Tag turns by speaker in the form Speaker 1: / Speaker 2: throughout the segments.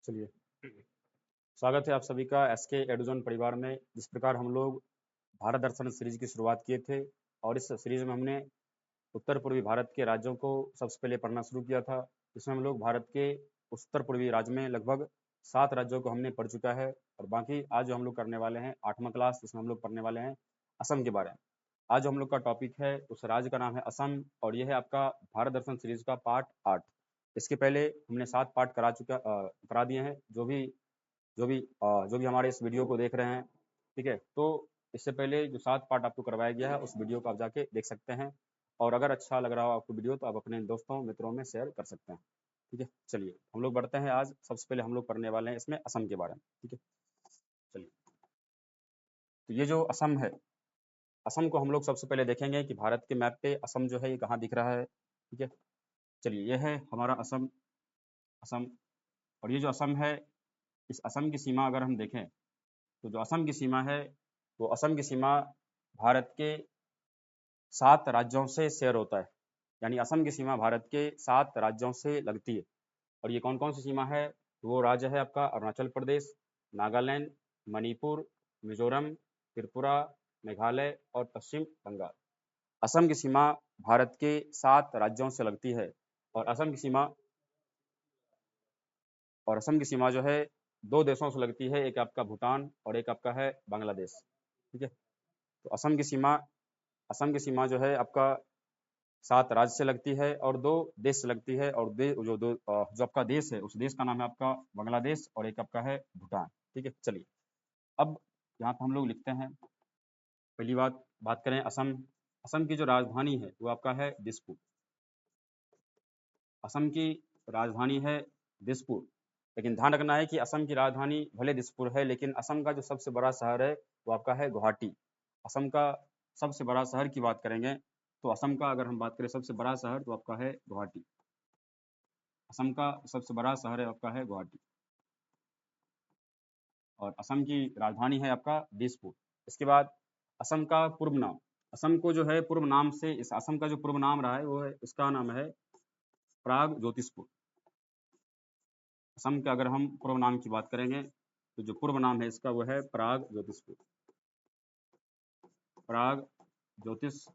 Speaker 1: चलिए, स्वागत है आप सभी का एसके एडुजोन परिवार में। जिस प्रकार हम लोग भारत दर्शन सीरीज की शुरुआत किए थे और इस सीरीज में हमने उत्तर पूर्वी भारत के राज्यों को सबसे पहले पढ़ना शुरू किया था। इसमें हम लोग भारत के उत्तर पूर्वी राज्य में लगभग 7 राज्यों को हमने पढ़ चुका है और बाकी आज जो हम लोग करने वाले हैं 8वां क्लास, जिसमें हम लोग पढ़ने वाले हैं असम के बारे में। आज जो हम लोग का टॉपिक है उस राज्य का नाम है असम और यह है आपका भारत दर्शन सीरीज का पार्ट 8। इसके पहले हमने 7 पार्ट करा दिए हैं। जो भी हमारे इस वीडियो को देख रहे हैं, ठीक है, तो इससे पहले जो 7 पार्ट आपको करवाया गया है उस वीडियो को आप जाके देख सकते हैं और अगर अच्छा लग रहा हो आपको वीडियो तो आप अपने दोस्तों मित्रों में शेयर कर सकते हैं। ठीक है, चलिए हम लोग बढ़ते हैं। आज सबसे पहले हम लोग पढ़ने वाले हैं इसमें असम के बारे में। ठीक है, चलिए, तो ये जो असम है, असम को हम लोग सबसे पहले देखेंगे कि भारत के मैप पे असम जो है ये कहाँ दिख रहा है। ठीक है, चलिए, ये है हमारा असम। असम और ये जो असम है, इस असम की सीमा अगर हम देखें तो जो असम की सीमा है वो असम की सीमा भारत के 7 राज्यों से शेयर होता है। यानी असम की सीमा भारत के 7 राज्यों से लगती है। और ये कौन कौन सी सीमा है? वो राज्य है आपका अरुणाचल प्रदेश, नागालैंड, मणिपुर, मिजोरम, त्रिपुरा, मेघालय और पश्चिम बंगाल। असम की सीमा भारत के 7 राज्यों से लगती है और असम की सीमा जो है 2 देशों से लगती है, एक आपका भूटान और एक आपका है बांग्लादेश। ठीक है, तो असम की सीमा जो है आपका 7 राज्य से लगती है और 2 देश से लगती है और जो आपका देश है उस देश का नाम है आपका बांग्लादेश और एक आपका है भूटान। ठीक है, चलिए, अब यहाँ पे हम लोग लिखते हैं। पहली बात करें असम। असम की जो राजधानी है वो आपका है दिसपुर। असम की राजधानी है दिसपुर, लेकिन ध्यान रखना है कि असम की राजधानी भले दिसपुर है लेकिन असम का जो सबसे बड़ा शहर है वो आपका है गुवाहाटी। असम का सबसे बड़ा शहर की बात करेंगे तो असम का अगर हम बात करें सबसे बड़ा शहर तो आपका है गुवाहाटी। असम का सबसे बड़ा शहर है आपका है गुवाहाटी और असम की राजधानी है आपका दिसपुर। इसके बाद असम का पूर्व नाम, असम को जो है पूर्व नाम से, इस असम का जो पूर्व नाम रहा है वो है, उसका नाम है प्राग ज्योतिषपुर। असम का अगर हम पूर्व नाम की बात करेंगे तो जो पूर्व नाम है इसका वो है प्राग ज्योतिषपुर। प्राग ज्योतिष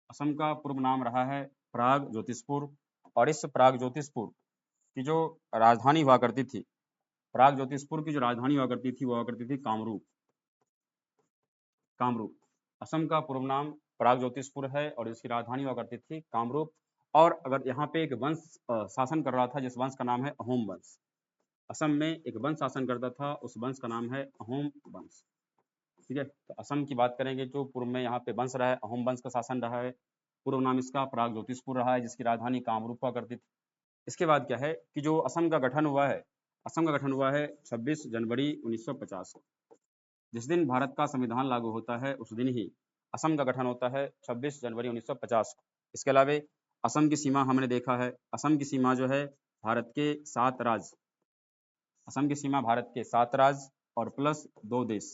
Speaker 1: असम का पूर्व नाम रहा है प्राग ज्योतिषपुर और इस प्राग ज्योतिषपुर की जो राजधानी हुआ करती थी, प्राग ज्योतिषपुर की जो राजधानी हुआ करती थी वो हुआ करती थी कामरूप। कामरूप असम का पूर्व नाम प्राग ज्योतिषपुर है और इसकी राजधानी हुआ करती थी कामरूप। और अगर यहाँ पे एक वंश शासन कर रहा था जिस वंश का नाम है अहोम वंश। असम में एक वंश शासन करता था, उस वंश का नाम है अहोम वंश। ठीक है, तो असम की बात करेंगे जो पूर्व में यहाँ पे वंश रहा है, अहोम वंश का शासन रहा है। पूर्व नाम इसका प्राग ज्योतिषपुर रहा है जिसकी राजधानी कामरूप हुआ करती थी। इसके बाद क्या है कि जो असम का गठन हुआ है, असम का गठन हुआ है 26 जनवरी 1950 को। जिस दिन भारत का संविधान लागू होता है उस दिन ही असम का गठन होता है 26 जनवरी 1950 को। इसके अलावा असम की सीमा हमने देखा है, असम की सीमा जो है भारत के 7 राज्य, असम की सीमा भारत के 7 राज्य और प्लस 2 देश।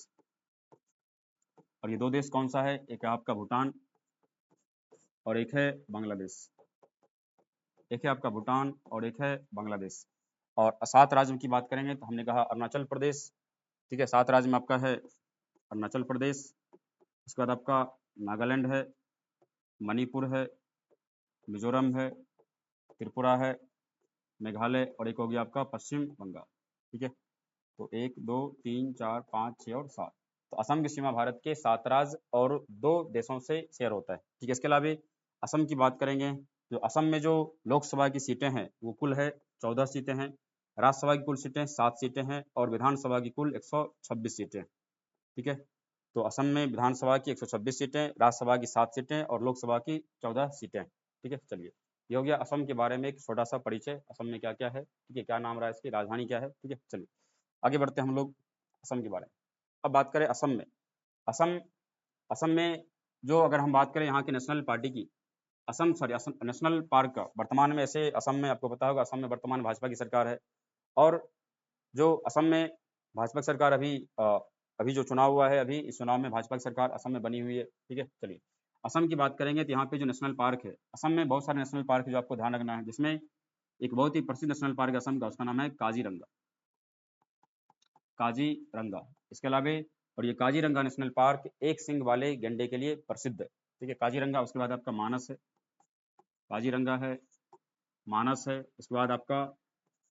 Speaker 1: और ये 2 देश कौन सा है? एक है आपका भूटान और एक है बांग्लादेश। एक है आपका भूटान और एक है बांग्लादेश। और 7 राज्यों की बात करेंगे तो हमने कहा अरुणाचल प्रदेश। ठीक है, 7 राज्य में आपका है अरुणाचल प्रदेश। उसके बाद आपका नागालैंड है, मणिपुर है, मिजोरम है, त्रिपुरा है, मेघालय और एक हो गया आपका पश्चिम बंगाल। ठीक है, तो 1 2 3 4 5 6 और 7। तो असम की सीमा भारत के 7 राज्य और 2 देशों से शेयर होता है। ठीक है, इसके अलावा असम की बात करेंगे जो असम में जो लोकसभा की सीटें हैं वो कुल है 14 सीटें हैं, राज्यसभा की कुल सीटें 7 सीटें हैं और विधानसभा की कुल 126 सीटें। ठीक है, तो असम में विधानसभा की 126 सीटें, राज्यसभा की 7 सीटें और लोकसभा की 14 सीटें। ठीक है, चलिए, ये हो गया असम के बारे में एक छोटा सा परिचय। असम में क्या क्या है, ठीक है, क्या नाम रहा है, इसकी राजधानी क्या है। ठीक है, चलिए आगे बढ़ते हैं हम लोग असम के बारे में। अब बात करें असम में, असम असम में जो अगर हम बात करें यहाँ की नेशनल पार्टी की, असम नेशनल पार्क का, वर्तमान में ऐसे असम में आपको पता होगा असम में वर्तमान भाजपा की सरकार है और जो असम में भाजपा की सरकार अभी जो चुनाव हुआ है, अभी इस चुनाव में भाजपा की सरकार असम में बनी हुई है। ठीक है, चलिए असम की बात करेंगे तो यहाँ पे जो नेशनल पार्क है, असम में बहुत सारे नेशनल पार्क है जो आपको ध्यान रखना है, जिसमें एक बहुत ही प्रसिद्ध नेशनल पार्क असम का, उसका नाम है काजीरंगा, काजीरंगा। इसके अलावा और ये काजीरंगा नेशनल पार्क एक सिंग वाले गैंडे के लिए प्रसिद्ध है, ठीक है, काजीरंगा। उसके बाद आपका मानस है, काजीरंगा है, मानस है, उसके बाद आपका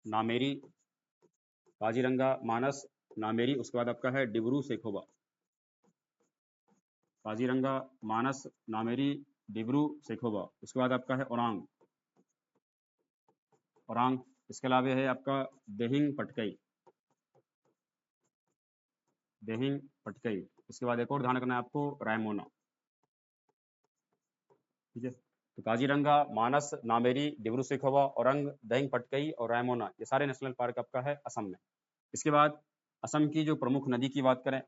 Speaker 1: नामेरी, काजीरंगा, मानस, नामेरी, उसके बाद आपका है डिब्रू सैखोवा, काजीरंगा, मानस, नामेरी, डिब्रू सैखोवा। उसके बाद आपका है ओरांग, ओरांग। इसके अलावा है आपका देहिंग पटकई, देहिंग पटकई। इसके बाद एक और ध्यान रखना है आपको, रायमोना, ठीक है। तो काजीरंगा, मानस, नामेरी, डिब्रू सैखोवा, औरंग, दहिंग पटकई और रायमोना, ये सारे नेशनल पार्क आपका है असम में। इसके बाद असम की जो प्रमुख नदी की बात करें,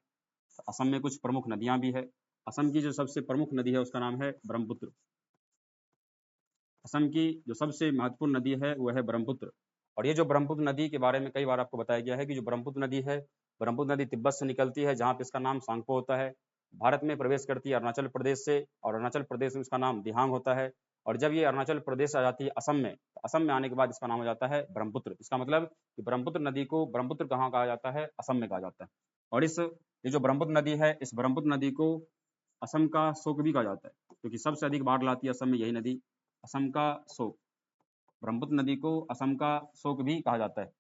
Speaker 1: असम में कुछ प्रमुख नदियां भी है। असम की जो सबसे प्रमुख नदी है उसका नाम है ब्रह्मपुत्र। असम की जो सबसे महत्वपूर्ण नदी है वह है ब्रह्मपुत्र। और ये जो ब्रह्मपुत्र नदी के बारे में कई बार आपको बताया गया है कि जो ब्रह्मपुत्र नदी है, ब्रह्मपुत्र नदी तिब्बत से निकलती है, जहाँ पे इसका नाम सांगपो होता है, भारत में प्रवेश करती है अरुणाचल प्रदेश से, और अरुणाचल प्रदेश में इसका नाम दिहांग होता है। और जब ये अरुणाचल प्रदेश आ जाती है असम में, तो असम में आने के बाद इसका नाम हो जाता है ब्रह्मपुत्र। इसका मतलब कि ब्रह्मपुत्र नदी को ब्रह्मपुत्र कहाँ कहा जाता है, असम में कहा जाता है। और इस ये जो ब्रह्मपुत्र नदी है, इस ब्रह्मपुत्र नदी को असम का शोक भी कहा जाता है, क्योंकि सबसे अधिक बाढ़ लाती है असम में यही नदी, असम का शोक। ब्रह्मपुत्र नदी को असम का शोक भी कहा जाता है।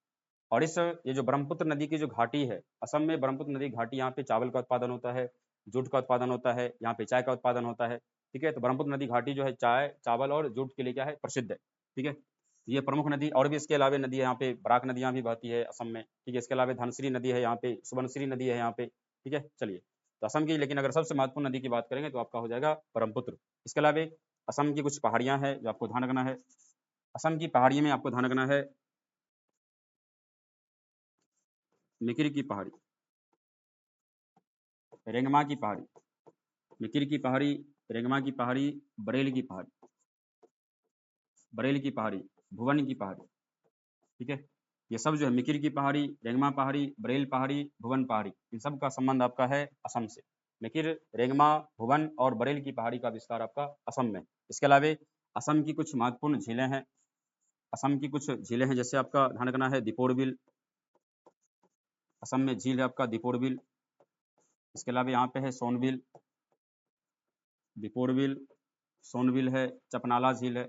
Speaker 1: और इस ये जो ब्रह्मपुत्र नदी की जो घाटी है, असम में ब्रह्मपुत्र नदी घाटी, यहाँ पे चावल का उत्पादन होता है, जूट का उत्पादन होता है, यहाँ पे चाय का उत्पादन होता है, ठीक है। तो ब्रह्मपुत्र नदी घाटी जो है चाय, चावल और जूट के लिए क्या है, प्रसिद्ध है, ठीक है। ये प्रमुख नदी, और भी इसके अलावा नदी है यहाँ पे, बराक नदियाँ भी बहती है असम में, ठीक है। इसके अलावा धनश्री नदी है यहाँ पे, सुबनश्री नदी है यहाँ पे, ठीक है। चलिए, तो असम की लेकिन अगर सबसे महत्वपूर्ण नदी की बात करेंगे तो आपका हो जाएगा ब्रह्मपुत्र। इसके अलावा असम की कुछ पहाड़ियाँ हैं जो आपको ध्यान रखना है। असम की पहाड़ियों में आपको ध्यान रखना है मिकिर की पहाड़ी, रेंगमा की पहाड़ी, मिकिर की पहाड़ी, रेंगमा की पहाड़ी, बरेली की पहाड़ी, बरेली की पहाड़ी, भुवन की पहाड़ी, ठीक है। ये सब जो है मिकिर की पहाड़ी, रेंगमा पहाड़ी, बरेल पहाड़ी, भुवन पहाड़ी, इन सब का संबंध आपका है असम से। मिकिर, रेंगमा, भुवन और बरेल की पहाड़ी का विस्तार आपका असम में। इसके अलावा असम की कुछ महत्वपूर्ण झीलें हैं, असम की कुछ झीलें हैं, जैसे आपका ध्यान रखना है दीपोर बिल, असम में झील है आपका दीपोर बिल। इसके अलावा यहाँ पे है सोनबिल, दीपोर बिल, सोनबिल है, चपनाला झील है,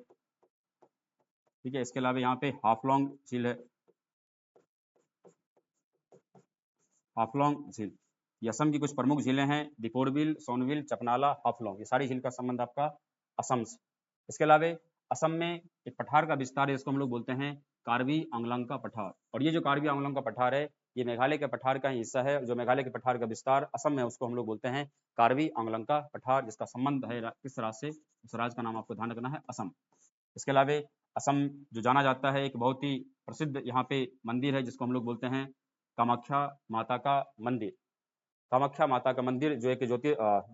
Speaker 1: ठीक है। इसके अलावा यहाँ पे हाफलोंग झील है, हाफलोंग झील। ये असम की कुछ प्रमुख झीलें हैं, दीपोर बिल, सोनबिल, चपनाला, हाफलोंग, ये सारी झील का संबंध आपका असम से। इसके अलावा असम में एक पठार का विस्तार है, जिसको हम लोग बोलते हैं कार्बी आंगलोंग का पठार। और ये जो कार्बी आंगलोंग का पठार है, ये मेघालय के पठार का ही हिस्सा है। जो मेघालय के पठार का विस्तार असम में, उसको हम लोग बोलते हैं कार्बी आंगलोंग का पठार, जिसका संबंध है किस राज्य से, उस राज्य का नाम आपको ध्यान रखना है, असम। इसके अलावा असम जो जाना जाता है, एक बहुत ही प्रसिद्ध यहाँ पे मंदिर है, जिसको हम लोग बोलते हैं कामाख्या माता का मंदिर। कामाख्या माता का मंदिर जो एक जो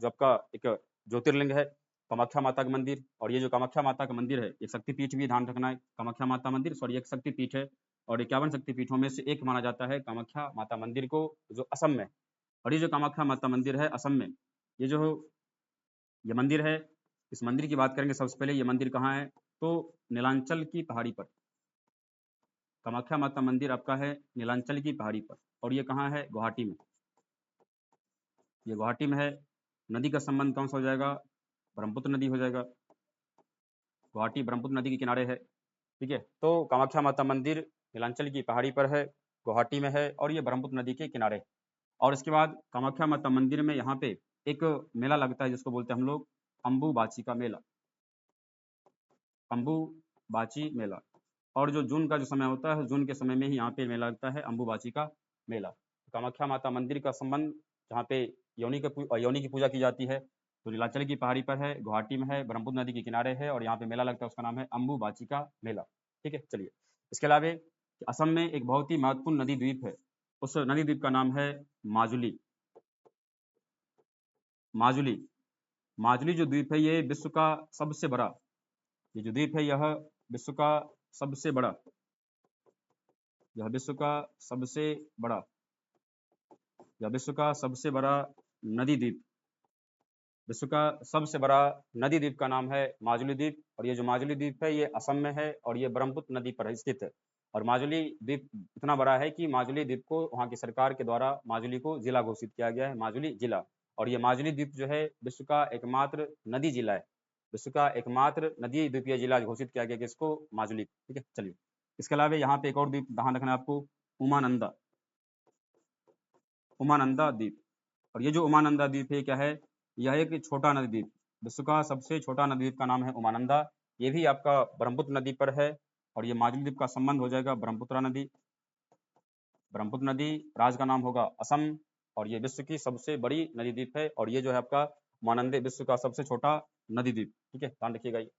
Speaker 1: आपका एक ज्योतिर्लिंग है, कामाख्या माता का मंदिर। और ये जो कामाख्या माता का मंदिर है, एक शक्तिपीठ भी ध्यान रखना है, कामाख्या माता मंदिर सॉरी एक शक्तिपीठ है, और 51 शक्तिपीठों में से एक माना जाता है कामाख्या माता मंदिर को, जो असम में। और ये जो कामाख्या माता मंदिर है असम में, ये जो ये मंदिर है, इस मंदिर की बात करेंगे सबसे पहले, ये मंदिर कहाँ है, तो नीलांचल की पहाड़ी पर। कामाख्या माता मंदिर आपका है नीलांचल की पहाड़ी पर, और ये कहाँ है, गुवाहाटी में, ये गुवाहाटी में है। नदी का संबंध कौन सा हो जाएगा, ब्रह्मपुत्र नदी हो जाएगा, गुवाहाटी ब्रह्मपुत्र नदी के किनारे है, ठीक है। तो कामाख्या माता मंदिर नीलांचल की पहाड़ी पर है, गुवाहाटी में है, और ये ब्रह्मपुत्र नदी के किनारे। और इसके बाद कामाख्या माता मंदिर में यहाँ पे एक मेला लगता है, जिसको बोलते हैं हम लोग अम्बुबाची का मेला, अम्बुबाची मेला। और जो जून का जो समय होता है, जून के समय में ही यहाँ पे मेला लगता है अम्बुबाची का मेला। कामाख्या माता मंदिर का संबंध जहाँ पे योनि की पूजा की जाती है, तो नीलांचल की पहाड़ी पर है, गुवाहाटी में है, ब्रह्मपुत्र नदी के किनारे है, और यहाँ पे मेला लगता है, उसका नाम है अम्बुबाची का मेला, ठीक है। चलिए, इसके अलावा असम में एक बहुत ही महत्वपूर्ण नदी द्वीप है, उस नदी द्वीप का नाम है माजुली, माजुली। माजुली जो द्वीप है, ये विश्व का सबसे बड़ा, ये जो द्वीप है यह विश्व का सबसे बड़ा, यह विश्व का सबसे बड़ा, यह विश्व का सबसे बड़ा नदी द्वीप विश्व का सबसे बड़ा नदी द्वीप का नाम है माजुली द्वीप, और ये जो माजुली द्वीप है ये असम में है और ये ब्रह्मपुत्र नदी पर स्थित है। और माजुली द्वीप इतना बड़ा है कि माजुली द्वीप को वहाँ की सरकार के द्वारा माजुली को जिला घोषित किया गया है, माजुली जिला। और ये माजुली द्वीप जो है विश्व का एकमात्र नदी जिला है, विश्व का एकमात्र नदी द्वीपीय जिला घोषित किया गया किसको, माजुली। ठीक है, चलिए। इसके अलावा यहाँ पे एक और द्वीप ध्यान रखना है आपको, उमानंदा, उमानंदा द्वीप। और ये जो उमानंदा द्वीप है क्या है, यह एक छोटा नदी द्वीप, विश्व का सबसे छोटा नदी द्वीप का नाम है उमानंदा। ये भी आपका ब्रह्मपुत्र नदी पर है, और ये माजुली द्वीप का संबंध हो जाएगा ब्रह्मपुत्र नदी, ब्रह्मपुत्र नदी, राज्य का नाम होगा असम, और ये विश्व की सबसे बड़ी नदी द्वीप है। और ये जो है आपका उमानंदे विश्व का सबसे छोटा नदी द्वीप। ठीक है, ध्यान रखिएगा ये।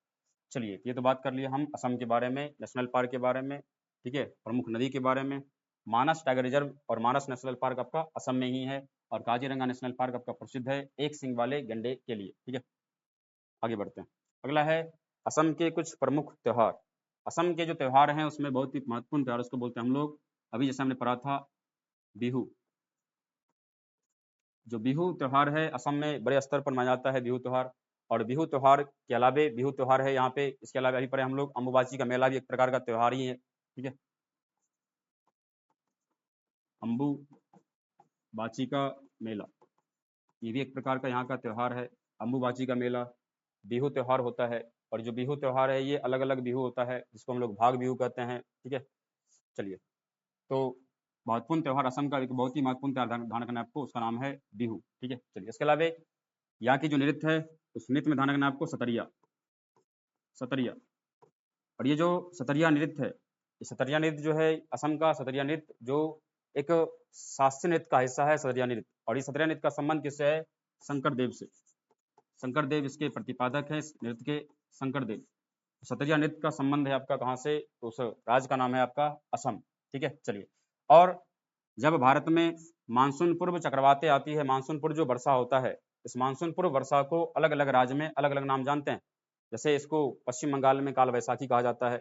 Speaker 1: चलिए, ये तो बात कर लिए हम असम के बारे में, नेशनल पार्क के बारे में, ठीक है, प्रमुख नदी के बारे में। मानस टाइगर रिजर्व और मानस नेशनल पार्क आपका असम में ही है, और काजीरंगा नेशनल पार्क आपका प्रसिद्ध है एक सींग वाले गंडे के लिए। ठीक है, आगे बढ़ते हैं। अगला है असम के कुछ प्रमुख त्योहार। असम के जो त्योहार हैं उसमें बहुत ही महत्वपूर्ण त्योहार उसको बोलते हैं हम लोग, अभी जैसे हमने पढ़ा था बिहू। जो बिहू त्योहार है असम में बड़े स्तर पर मनाया जाता है बिहू त्योहार। और बिहू त्योहार के अलावे बिहू त्योहार है यहाँ पे, इसके अलावा अभी पढ़े हम लोग अम्बुबाची का मेला भी एक प्रकार का त्योहार ही है। ठीक है, अम्बुबाची का मेला ये भी एक प्रकार का यहाँ का त्योहार है। अम्बुबाची का मेला बिहू त्योहार होता है, और जो बिहू त्योहार है ये अलग अलग बिहू होता है जिसको हम लोग भाग बिहू कहते हैं। ठीक है, चलिए। तो महत्वपूर्ण त्योहार असम का एक बहुत ही महत्वपूर्ण त्योहार ध्यान रखना है आपको, उसका नाम है बिहू। ठीक है, चलिए। इसके अलावा यहाँ की जो नृत्य है उस नृत्य में ध्यान रखना है आपको सतरिया, सतरिया। और ये जो सतरिया नृत्य है, ये सतरिया नृत्य जो है असम का सतरिया नृत्य जो एक शास्त्रीय नृत्य का हिस्सा है सतरिया नृत्य। और ये सतरिया नृत्य का संबंध किससे है, शंकर देव से। शंकर देव इसके प्रतिपादक हैं, इस नृत्य के शंकर देव। सतरिया नृत्य का संबंध है आपका कहाँ से, तो उस राज्य का नाम है आपका असम। ठीक है, चलिए। और जब भारत में मानसून पूर्व चक्रवातें आती है, मानसून पूर्व जो वर्षा होता है, इस मानसून पूर्व वर्षा को अलग अलग राज्य में अलग अलग नाम जानते हैं। जैसे इसको पश्चिम बंगाल में काल वैसाखी कहा जाता है,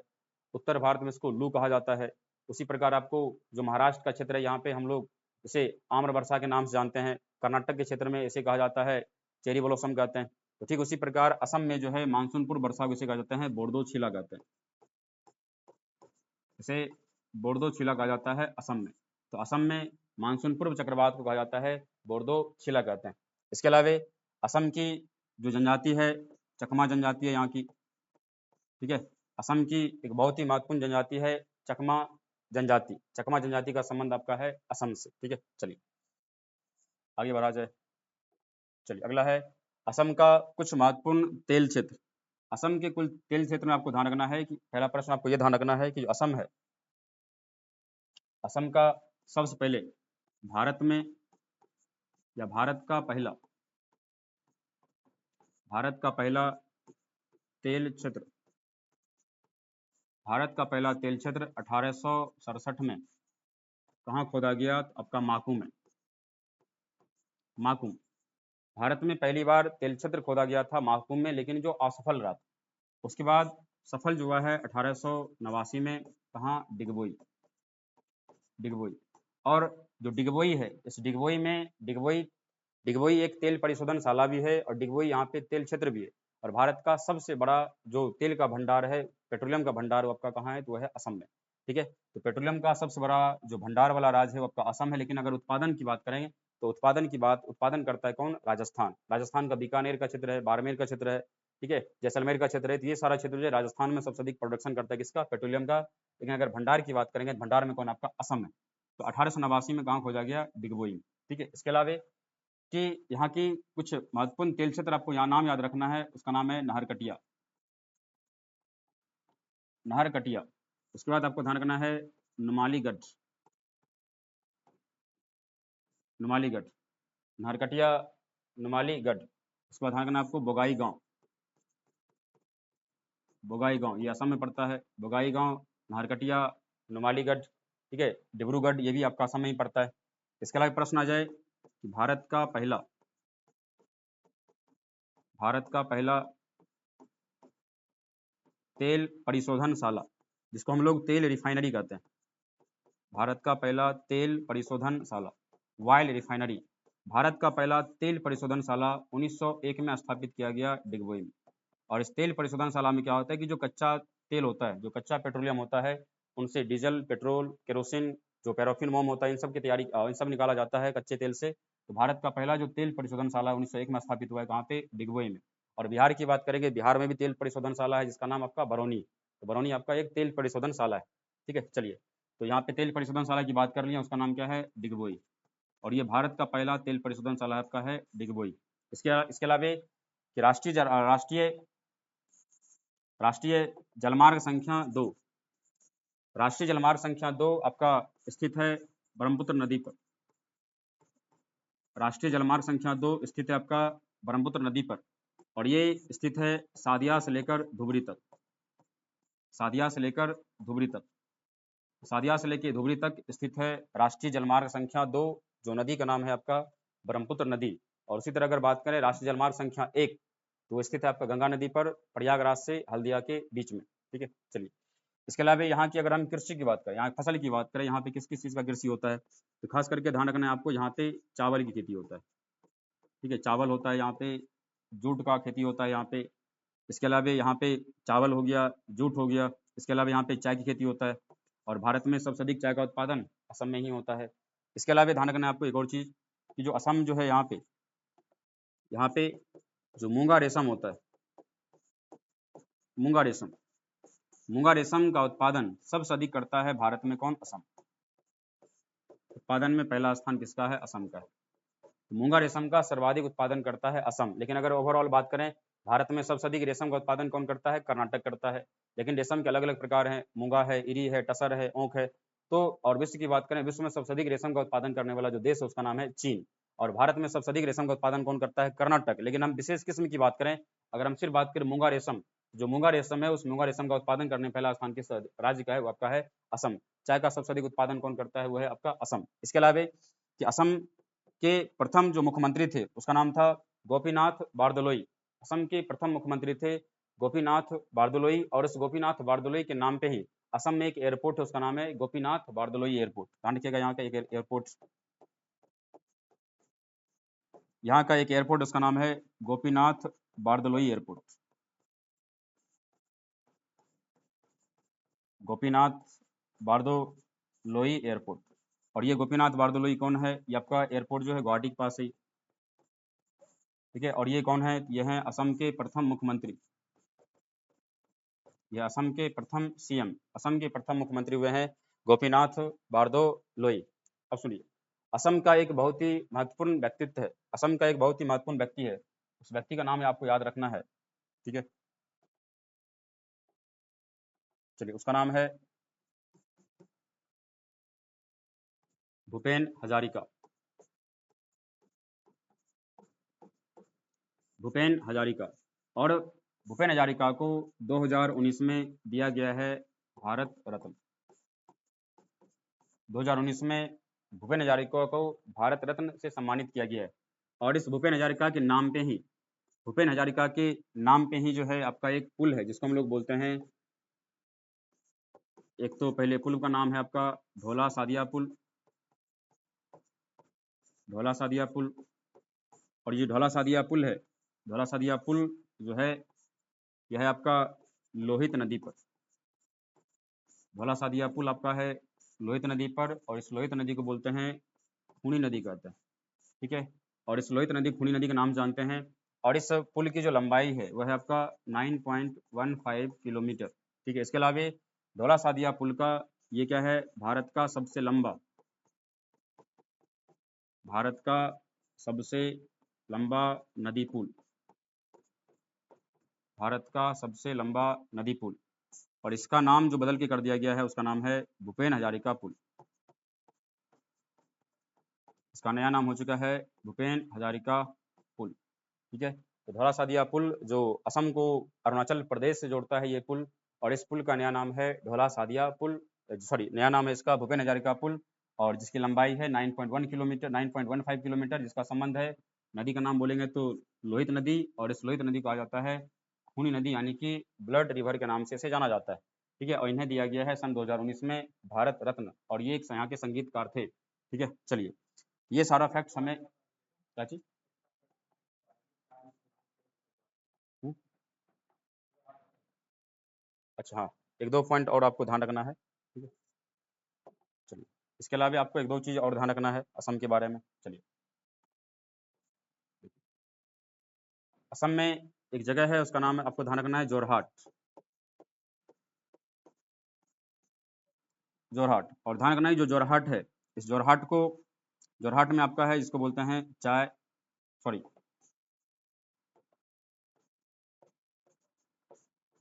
Speaker 1: उत्तर भारत में इसको लू कहा जाता है। उसी प्रकार आपको जो महाराष्ट्र का क्षेत्र है यहाँ पे हम लोग इसे आम्र वर्षा के नाम से जानते हैं, कर्नाटक के क्षेत्र में इसे कहा जाता है चेरी ब्लॉसम कहते हैं। तो ठीक उसी प्रकार असम में जो है मानसून पूर्व वर्षा को इसे कहा जाता है बोर्डो छिला कहते हैं, इसे बोर्डो छिला कहा जाता है असम में। तो असम में मानसून पूर्व चक्रवात को कहा जाता है बोर्डो छिला कहते हैं। इसके अलावा असम की जो जनजाति है चकमा जनजाति है यहाँ की। ठीक है, असम की एक बहुत ही महत्वपूर्ण जनजाति है चकमा जनजाति। चकमा जनजाति का संबंध आपका है असम से। ठीक है, चलिए आगे बढ़ा जाए। चलिए, अगला है असम का कुछ महत्वपूर्ण तेल क्षेत्र। असम के कुल तेल क्षेत्र में आपको ध्यान रखना है कि पहला प्रश्न आपको यह ध्यान रखना है कि जो असम है, असम का सबसे पहले भारत में या भारत का पहला तेल क्षेत्र, भारत का पहला तेल क्षेत्र 1867 में कहाँ खोदा गया, आपका माकू में। माकू, भारत में पहली बार तेल क्षेत्र खोदा गया था माकू में, लेकिन जो असफल रहा था। उसके बाद सफल जो हुआ है 1889 में, कहाँ, डिगबोई, डिगबोई। और जो डिगबोई है, इस डिगबोई में डिगबोई एक तेल परिशोधनशाला भी है, और डिगबोई यहाँ पे तेल क्षेत्र भी है। और भारत का सबसे बड़ा जो तेल का भंडार है, पेट्रोलियम का भंडार, वो आपका कहाँ है, तो वह है असम में। ठीक है, तो पेट्रोलियम का सबसे बड़ा जो भंडार वाला राज्य है वो आपका असम है। लेकिन अगर उत्पादन की बात करें तो उत्पादन करता है कौन, राजस्थान। राजस्थान का बीकानेर का क्षेत्र है, बाड़मेर का क्षेत्र है, ठीक है, जैसलमेर का क्षेत्र है। तो ये सारा क्षेत्र जो है राजस्थान में सबसे अधिक प्रोडक्शन करता है किसका, पेट्रोलियम का। लेकिन अगर भंडार की बात करेंगे, भंडार में कौन, आपका असम है। तो 1889 में कहाँ खोजा गया, डिगबोई में। ठीक है, इसके अलावा कि यहाँ की कुछ महत्वपूर्ण तेल क्षेत्र आपको यहाँ नाम याद रखना है, उसका नाम है नहरकटिया, नहरकटिया। उसके बाद आपको ध्यान रखना है नुमालीगढ़, नुमालीगढ़, नहरकटिया, नुमालीगढ़। उसके बाद ध्यान रखना आपको बोगाई गांव, बोगाई गांव ये असम में पड़ता है। बोगाई गांव, नहरकटिया, नुमालीगढ़, ठीक है, डिब्रूगढ़ ये भी आपका असम में ही पड़ता है। इसके अलावा प्रश्न आ जाए कि भारत का पहला तेल परिशोधनशाला, जिसको हम लोग तेल रिफाइनरी कहते हैं, भारत का पहला तेल परिशोधनशाला, ऑयल रिफाइनरी, भारत का पहला तेल परिशोधनशाला 1901 में स्थापित किया गया डिगबोई में। और इस तेल परिशोधनशाला में क्या होता है कि जो कच्चा तेल होता है, जो कच्चा पेट्रोलियम होता है, उनसे डीजल, पेट्रोल, केरोसिन, जो पैराफिन मोम होता है, इन सब की तैयारी इन सब निकाला जाता है कच्चे तेल से। तो भारत का पहला जो तेल परिशोधनशाला 1901 में स्थापित हुआ है, कहाँ पे? डिगबोई में। और बिहार की बात करेंगे, बिहार में भी तेल परिशोधनशाला है जिसका नाम आपका बरौनी। तो बरौनी आपका एक तेल परिशोधनशाला है। ठीक है, चलिए, तो यहाँ पे तेल परिशोधनशाला की बात कर लिया, उसका नाम क्या है? डिगबोई। और ये भारत का पहला तेल परिशोधनशाला आपका है डिगबोई। इसके अलावा कि राष्ट्रीय जलमार्ग संख्या 2, राष्ट्रीय जलमार्ग संख्या 2 आपका स्थित है ब्रह्मपुत्र नदी पर। राष्ट्रीय जलमार्ग संख्या 2 स्थित है आपका ब्रह्मपुत्र नदी पर, और ये स्थित है सादिया से लेकर धुबरी तक। सादिया से लेकर धुबरी तक, सादिया से लेकर धुबरी तक स्थित है राष्ट्रीय जलमार्ग संख्या 2, जो नदी का नाम है आपका ब्रह्मपुत्र नदी। और उसी तरह अगर बात करें राष्ट्रीय जलमार्ग संख्या 1, तो स्थित है आपका गंगा नदी पर, प्रयागराज से हल्दिया के बीच में। ठीक है, चलिए, इसके अलावा यहाँ की अगर हम कृषि की बात करें, यहाँ फसल की बात करें, यहाँ पे किस किस चीज़ का कृषि होता है, तो खास करके ध्यान रखना है आपको, यहाँ पे चावल की खेती होता है। ठीक है, चावल होता है यहाँ पे, जूट का खेती होता है यहाँ पे। इसके अलावा यहाँ पे चावल हो गया, जूट हो गया। इसके अलावा यहाँ पे चाय की खेती होता है, और भारत में सबसे अधिक चाय का उत्पादन असम में ही होता है। इसके अलावा ध्यान रखना है आपको एक और चीज़, कि जो असम जो है, यहाँ पे जो मूंगा रेशम होता है, मूंगा रेशम का उत्पादन सबसे अधिक करता है भारत में कौन? असम। उत्पादन में पहला स्थान किसका है? असम का है। मूंगा रेशम का सर्वाधिक उत्पादन करता है असम। लेकिन अगर ओवरऑल बात करें, भारत में सबसे अधिक रेशम का उत्पादन कौन करता है? कर्नाटक करता है। लेकिन रेशम के अलग अलग प्रकार हैं, मूंगा है, इरी है, टसर है, ओंक है। तो और विश्व की बात करें, विश्व में सबसे अधिक रेशम का उत्पादन करने वाला जो देश है उसका नाम है चीन। और भारत में सबसे अधिक रेशम का उत्पादन कौन करता है? कर्नाटक। लेकिन हम विशेष किस्म की बात करें, अगर हम सिर्फ बात करें मूंगा रेशम, जो मूंगा रेशम है, उस मूंगा रेशम का उत्पादन करने पहला स्थान किस राज्य का है? वो आपका है असम। चाय का सबसे अधिक उत्पादन कौन करता है? वो है आपका असम। इसके अलावा कि असम के प्रथम जो मुख्यमंत्री थे उसका नाम था गोपीनाथ बारदलोई। असम के प्रथम मुख्यमंत्री थे गोपीनाथ बारदलोई, और इस गोपीनाथ बारदलोई के नाम पे ही असम में एक एयरपोर्ट है, उसका नाम है गोपीनाथ बारदलोई एयरपोर्ट। ध्यान रखिएगा, यहाँ का एक एयरपोर्ट, यहाँ का एक एयरपोर्ट उसका नाम है गोपीनाथ बारदलोई एयरपोर्ट। गोपीनाथ बारदोलोई एयरपोर्ट। और ये गोपीनाथ बारदोलोई कौन है? ये आपका एयरपोर्ट जो है गुवाहाटी के पास ही। ठीक है, और ये कौन है? ये हैं असम के प्रथम मुख्यमंत्री, ये असम के प्रथम सीएम, असम के प्रथम मुख्यमंत्री हुए हैं गोपीनाथ बारदोलोई। अब सुनिए, असम का एक बहुत ही महत्वपूर्ण व्यक्तित्व है, असम का एक बहुत ही महत्वपूर्ण व्यक्ति है, उस व्यक्ति का नाम है आपको याद रखना है। ठीक है, चलिए, उसका नाम है भूपेन हजारिका। भूपेन हजारिका। और भूपेन हजारिका को 2019 में दिया गया है भारत रत्न। 2019 में भूपेन हजारिका को भारत रत्न से सम्मानित किया गया है। और इस भूपेन हजारिका के नाम पे ही, भूपेन हजारिका के नाम पे ही जो है आपका एक पुल है जिसको हम लोग बोलते हैं, एक तो पहले पुल का नाम है आपका ढोला सादिया पुल, ढोला सादिया पुल। और ये ढोला सादिया पुल है, ढोला सादिया पुल जो है यह है आपका लोहित नदी पर। ढोला सादिया पुल आपका है लोहित नदी पर, और इस लोहित नदी को बोलते हैं खूनी नदी कहते हैं। ठीक है, और इस लोहित नदी खूनी नदी का नाम जानते हैं। और इस पुल की जो लंबाई है वह है आपका 9.15 किलोमीटर। ठीक है, इसके अलावा ढोला सादिया पुल का ये क्या है? भारत का सबसे लंबा, भारत का सबसे लंबा नदी पुल, भारत का सबसे लंबा नदी पुल। और इसका नाम जो बदल के कर दिया गया है उसका नाम है भूपेन हजारिका पुल। इसका नया नाम हो चुका है भूपेन हजारिका पुल। ठीक है, तो ढोला सादिया पुल जो असम को अरुणाचल प्रदेश से जोड़ता है ये पुल, और इस पुल का नया नाम है ढोला सादिया पुल, सॉरी, नया नाम है इसका भूपेन हजारिका पुल। और जिसकी लंबाई है 9.1 किलोमीटर, 9.15 किलोमीटर, जिसका संबंध है, नदी का नाम बोलेंगे तो लोहित नदी, और इस लोहित नदी को कहा जाता है खूनी नदी, यानी कि ब्लड रिवर के नाम से इसे जाना जाता है। ठीक है, और इन्हें दिया गया है सन 2019 में भारत रत्न, और ये एक यहाँ के संगीतकार थे। ठीक है, चलिए, ये सारा फैक्ट्स हमें क्या चीज? हम्म, अच्छा हाँ, एक दो पॉइंट और आपको ध्यान रखना है, ठीक है। चलिए, इसके अलावा आपको एक दो चीज और ध्यान रखना है असम के बारे में। चलिए, असम में एक जगह है, उसका नाम है, आपको ध्यान रखना है, जोरहाट। जोरहाट, और ध्यान रखना है जो जोरहाट है, इस जोरहाट को, जोरहाट में आपका है जिसको बोलते हैं चाय, सॉरी,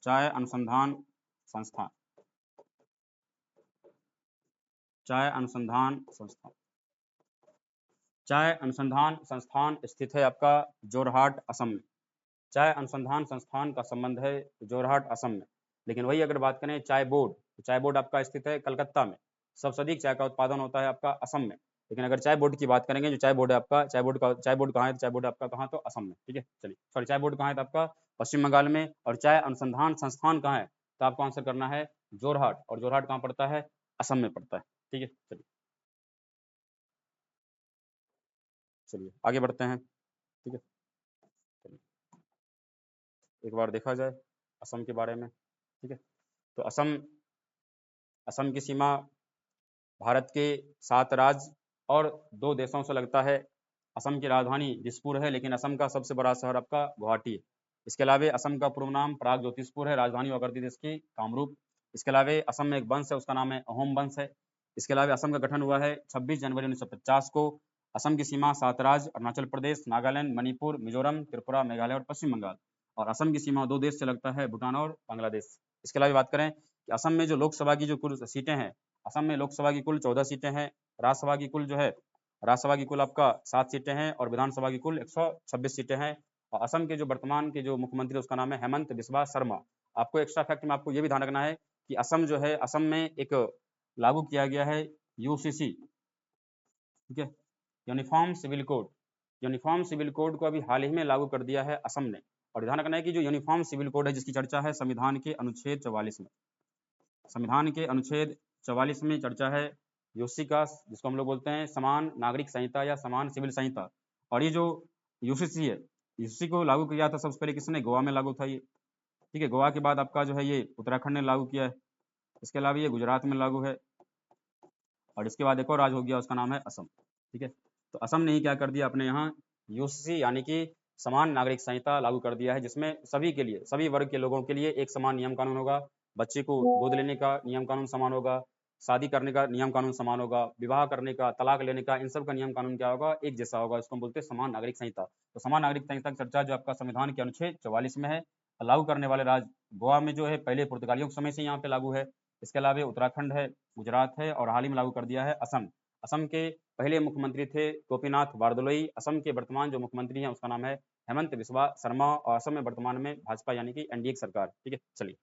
Speaker 1: चाय अनुसंधान संस्थान, चाय अनुसंधान संस्थान, चाय अनुसंधान संस्थान स्थित है आपका जोरहाट, असम में। चाय अनुसंधान संस्थान का संबंध है जोरहाट, असम में। लेकिन वही अगर बात करें चाय बोर्ड, तो चाय बोर्ड आपका स्थित है कलकत्ता में। सबसे अधिक चाय का उत्पादन होता है आपका असम में। लेकिन अगर चाय बोर्ड की बात करेंगे, जो चाय बोर्ड है आपका, चाय बोर्ड कहाँ है? चाय बोर्ड आपका कहाँ? तो असम में, ठीक है। चलिए, सॉरी, चाय बोर्ड कहाँ है? तो आपका पश्चिम बंगाल में। और चाय अनुसंधान संस्थान कहाँ है? तो आपको आंसर करना है जोरहाट, और जोरहाट कहाँ पड़ता है? असम में पड़ता है, ठीक है। चलिए, चलिए आगे बढ़ते हैं, ठीक है। चलिए, एक बार देखा जाए असम के बारे में, ठीक है। तो असम, असम की सीमा भारत के 7 राज्य और 2 देशों से लगता है। असम की राजधानी दिसपुर है, लेकिन असम का सबसे बड़ा शहर आपका गुवाहाटी है। इसके अलावा असम का पूर्ण नाम प्राग ज्योतिषपुर है, राजधानी हुआ करती थी इसकी कामरूप। इसके अलावा असम में एक वंश है, उसका नाम है अहोम वंश है। इसके अलावा असम का गठन हुआ है 26 जनवरी 1950 को। असम की सीमा 7 राज्य अरुणाचल प्रदेश, नागालैंड, मणिपुर, मिजोरम, त्रिपुरा, मेघालय और पश्चिम बंगाल। और असम की सीमा 2 देश से लगता है, भूटान और बांग्लादेश। इसके अलावा बात करें कि असम में जो लोकसभा की जो कुल सीटें हैं, असम में लोकसभा की कुल 14 सीटें हैं। राज्यसभा की कुल जो है, राज्यसभा की कुल आपका 7 सीटें हैं, और विधानसभा की कुल 126 सीटें हैं। और असम के जो वर्तमान के जो मुख्यमंत्री, उसका नाम है हेमंत बिस्वा शर्मा। आपको एक्स्ट्रा फैक्ट में आपको ये भी ध्यान रखना है कि असम जो है, असम में एक लागू किया गया है यूसीसी, ठीक है, uniform civil code. Uniform civil code को अभी हाल ही में लागू कर दिया है असम ने। और ध्यान रखना है कि जो यूनिफॉर्म सिविल कोड है, जिसकी चर्चा है संविधान के अनुच्छेद 44 में, संविधान के अनुच्छेद 44 में चर्चा है यूसी का, जिसको हम लोग बोलते हैं समान नागरिक संहिता या समान सिविल संहिता। और ये जो यूसीसी है, यूसी को लागू किया था सबसे पहले किसने? गोवा में लागू था ये, ठीक है। गोवा के बाद आपका जो है ये उत्तराखंड ने लागू किया है। इसके अलावा ये गुजरात में लागू है, और इसके बाद एक और राज्य हो गया, उसका नाम है असम, ठीक है। तो असम ने ही क्या कर दिया अपने यहाँ? यूसीसी यानी कि समान नागरिक संहिता लागू कर दिया है, जिसमें सभी के लिए, सभी वर्ग के लोगों के लिए एक समान नियम कानून होगा। बच्चे को गोद लेने का नियम कानून समान होगा, शादी करने का नियम कानून समान होगा, विवाह करने का, तलाक लेने का, इन सब का नियम कानून क्या होगा? एक जैसा होगा। इसको हम बोलते हैं समान नागरिक संहिता। तो समान नागरिक संहिता की चर्चा जो आपका संविधान के अनुच्छेद 44 में है। लागू करने वाले राज्य गोवा में जो है पहले पुर्तगालियों के समय से यहाँ पे लागू है। इसके अलावा उत्तराखंड है, गुजरात है, और हाल ही में लागू कर दिया है असम। असम के पहले मुख्यमंत्री थे गोपीनाथ बारदोलोई। असम के वर्तमान जो मुख्यमंत्री हैं, उसका नाम है हेमंत बिस्वा शर्मा। और असम में वर्तमान में भाजपा यानी कि एनडीए की सरकार, ठीक है। चलिए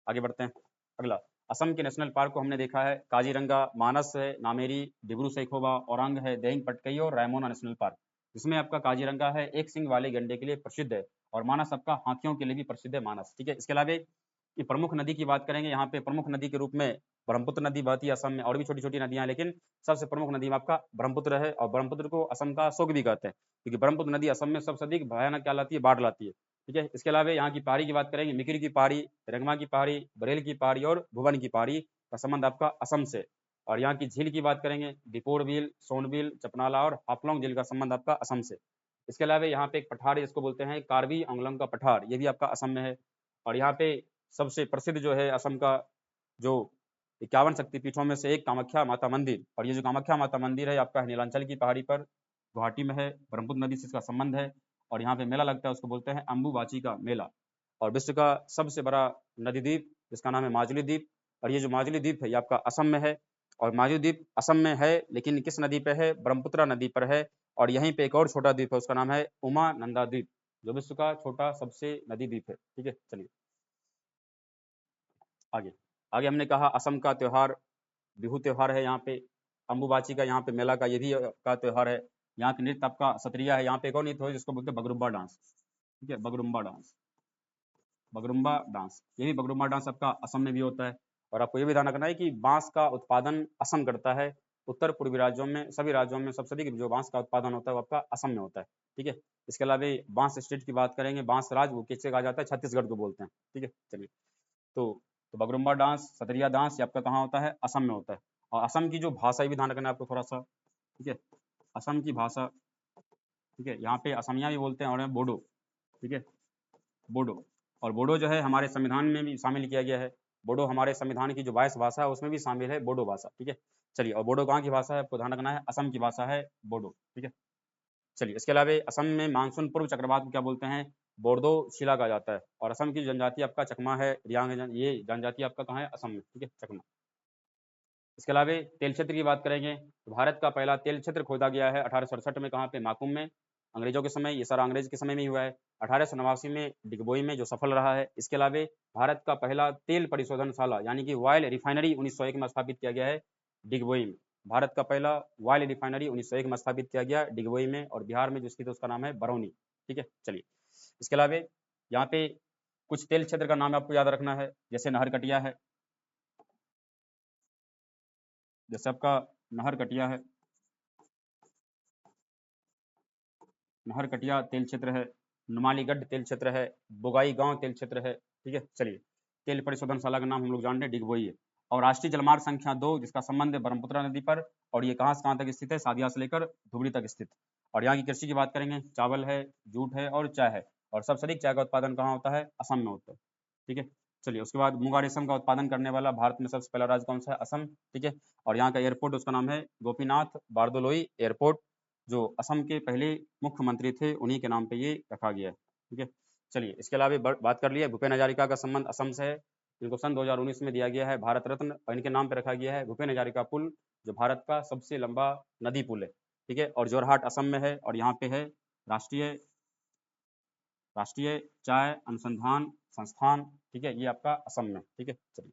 Speaker 1: आगे बढ़ते हैं। अगला, असम के नेशनल पार्क को हमने देखा है, काजीरंगा, मानस है, नामेरी, डिब्रू सैखोवा, औरंग है, देहिंग पटकई और रायमोना नेशनल पार्क। जिसमें आपका काजीरंगा है एक सिंग वाले गंडे के लिए प्रसिद्ध है, और मानस आपका हाथियों के लिए भी प्रसिद्ध है, मानस, ठीक है। इसके अलावा कि प्रमुख नदी की बात करेंगे, यहाँ पे प्रमुख नदी के रूप में ब्रह्मपुत्र नदी बहती है असम में, और भी छोटी छोटी नदियां हैं, लेकिन सबसे प्रमुख नदी में आपका ब्रह्मपुत्र है। और ब्रह्मपुत्र को असम का शोक भी कहते हैं, क्योंकि ब्रह्मपुत्र नदी असम में सबसे अधिक भयानक क्या लाती है? बाढ़ लाती है, ठीक है। इसके अलावा यहाँ की पहाड़ी की बात करेंगे, मिकिर की पहाड़ी, रेंगमा की पहाड़ी, बरेल की पहाड़ी और भुवन की पहाड़ी का संबंध आपका असम से। और यहाँ की झील की बात करेंगे, दीपोर झील, सोनबिल, चपनाला और हाफलोंग झील का संबंध आपका असम से। इसके अलावा यहाँ पे एक पठार है, जिसको बोलते हैं कार्बी आंगलोंग का पठार, ये भी आपका असम में है। और यहाँ पे सबसे प्रसिद्ध जो है असम का, जो 51 शक्तिपीठों में से एक कामाख्या माता मंदिर, और ये जो कामाख्या माता मंदिर है आपका नीलांचल की पहाड़ी पर गुवाहाटी में है, ब्रह्मपुत्र नदी से इसका संबंध है। और यहाँ पे मेला लगता है, उसको बोलते हैं अम्बुबाची का मेला। और विश्व का सबसे बड़ा नदी द्वीप, जिसका नाम है माजुली द्वीप। और ये जो माजुली द्वीप है, ये आपका असम में है। और माजुली द्वीप असम में है, लेकिन किस नदी पे है? ब्रह्मपुत्र नदी पर है। और यहीं पे एक और छोटा द्वीप है, उसका नाम है उमा नंदा द्वीप, जो विश्व का छोटा सबसे नदी द्वीप है, ठीक है। चलिए आगे, आगे हमने कहा असम का त्योहार बिहू त्योहार है। यहाँ पे अम्बुबाची का, यहाँ पे मेला का, ये भी का त्योहार है। यहाँ के नृत्य आपका सत्रिया है। यहाँ पे एक और नृत्य है जिसको बोलते हैं बगरुम्बा डांस, ठीक है, बगरुम्बा डांस, बगरुम्बा डांस, ये भी बगरुम्बा डांस आपका असम में भी होता है। और आपको ये भी ध्यान रखना है कि बांस का उत्पादन असम करता है, उत्तर पूर्वी राज्यों में, सभी राज्यों में सबसे अधिक जो बांस का उत्पादन होता है वो आपका असम में होता है। ठीक है, इसके अलावा बांस स्टेट की बात करेंगे, बांस राज वो किससे कहा जाता है, छत्तीसगढ़ को बोलते हैं। ठीक है, चलिए तो बगरुम्बा डांस, सतरिया डांस ये आपका कहाँ होता है, असम में होता है। और असम की जो भाषा ये भी ध्यान रखना है आपको थोड़ा सा। ठीक है, असम की भाषा, ठीक है, यहाँ पे असमिया भी बोलते हैं और बोडो। ठीक है, बोडो, और बोडो जो है हमारे संविधान में भी शामिल किया गया है। बोडो हमारे संविधान की जो 22 भाषा है उसमें भी शामिल है बोडो भाषा। ठीक है, चलिए, और बोडो कहाँ की भाषा है आपको ध्यान रखना है, असम की भाषा है बोडो। ठीक है, चलिए, इसके अलावा असम में मानसून पूर्व चक्रवात को क्या बोलते हैं, बोर्दो शिला कहा जाता है। और असम की जनजाति आपका चकमा है, ये जनजाति आपका कहाँ है, असम में। ठीक है, चकमा। इसके अलावा तेल क्षेत्र की बात करेंगे तो भारत का पहला तेल क्षेत्र खोदा गया है 1867 में, कहाँ पे, माकुम में। अंग्रेजों के समय, ये सारा अंग्रेज के समय में ही हुआ है। 1889 में डिगबोई में, जो सफल रहा है। इसके अलावा भारत का पहला तेल परिशोधनशाला यानी कि ऑयल रिफाइनरी 1901 में स्थापित किया गया है डिगबोई में। भारत का पहला ऑयल रिफाइनरी 1901 में स्थापित किया गया डिगबोई में, और बिहार में जो स्थित है उसका नाम है बरौनी। ठीक है, चलिए, इसके अलावा यहाँ पे कुछ तेल क्षेत्र का नाम आपको याद रखना है, जैसे नहरकटिया है, जैसे आपका नहरकटिया है, नहरकटिया तेल क्षेत्र है, नुमालीगढ़ तेल क्षेत्र है, बोगाई गांव तेल क्षेत्र है। ठीक है, चलिए, तेल परिशोधनशाला का नाम हम लोग जान रहे हैं डिगबोई है। और राष्ट्रीय जलमार्ग संख्या 2 जिसका संबंध है ब्रह्मपुत्र नदी पर, और ये कहाँ से कहाँ तक स्थित है, सादिया से लेकर धुबरी तक स्थित। और यहाँ की कृषि की बात करेंगे, चावल है, जूट है और चाय है। और सबसे अधिक चाय का उत्पादन कहाँ होता है, असम में होता है। ठीक है, चलिए, उसके बाद मूंगा रेशम का उत्पादन करने वाला भारत में सबसे पहला राज्य कौन सा है, असम। ठीक है, और यहाँ का एयरपोर्ट उसका नाम है गोपीनाथ बारदोलोई एयरपोर्ट, जो असम के पहले मुख्यमंत्री थे उन्हीं के नाम पे ये रखा गया है। ठीक है, चलिए, इसके अलावा बात कर लिया भूपेन हजारिका का संबंध असम से है। इनको सन 2019 में दिया गया है भारत रत्न, और इनके नाम पे रखा गया है भूपेन हजारिका पुल, जो भारत का सबसे लंबा नदी पुल है। ठीक है, और जोरहाट असम में है, और यहाँ पे है राष्ट्रीय राष्ट्रीय चाय अनुसंधान संस्थान। ठीक है, ये आपका असम में। ठीक है, चलिए,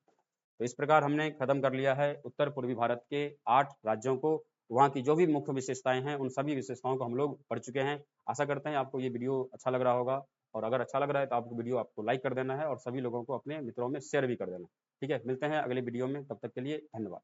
Speaker 1: तो इस प्रकार हमने खत्म कर लिया है उत्तर पूर्वी भारत के 8 राज्यों को, वहाँ की जो भी मुख्य विशेषताएं हैं उन सभी विशेषताओं को हम लोग पढ़ चुके हैं। आशा करते हैं आपको ये वीडियो अच्छा लग रहा होगा, और अगर अच्छा लग रहा है तो आपको वीडियो आपको लाइक कर देना है और सभी लोगों को अपने मित्रों में शेयर भी कर देना। ठीक है, मिलते हैं अगले वीडियो में, तब तक के लिए धन्यवाद।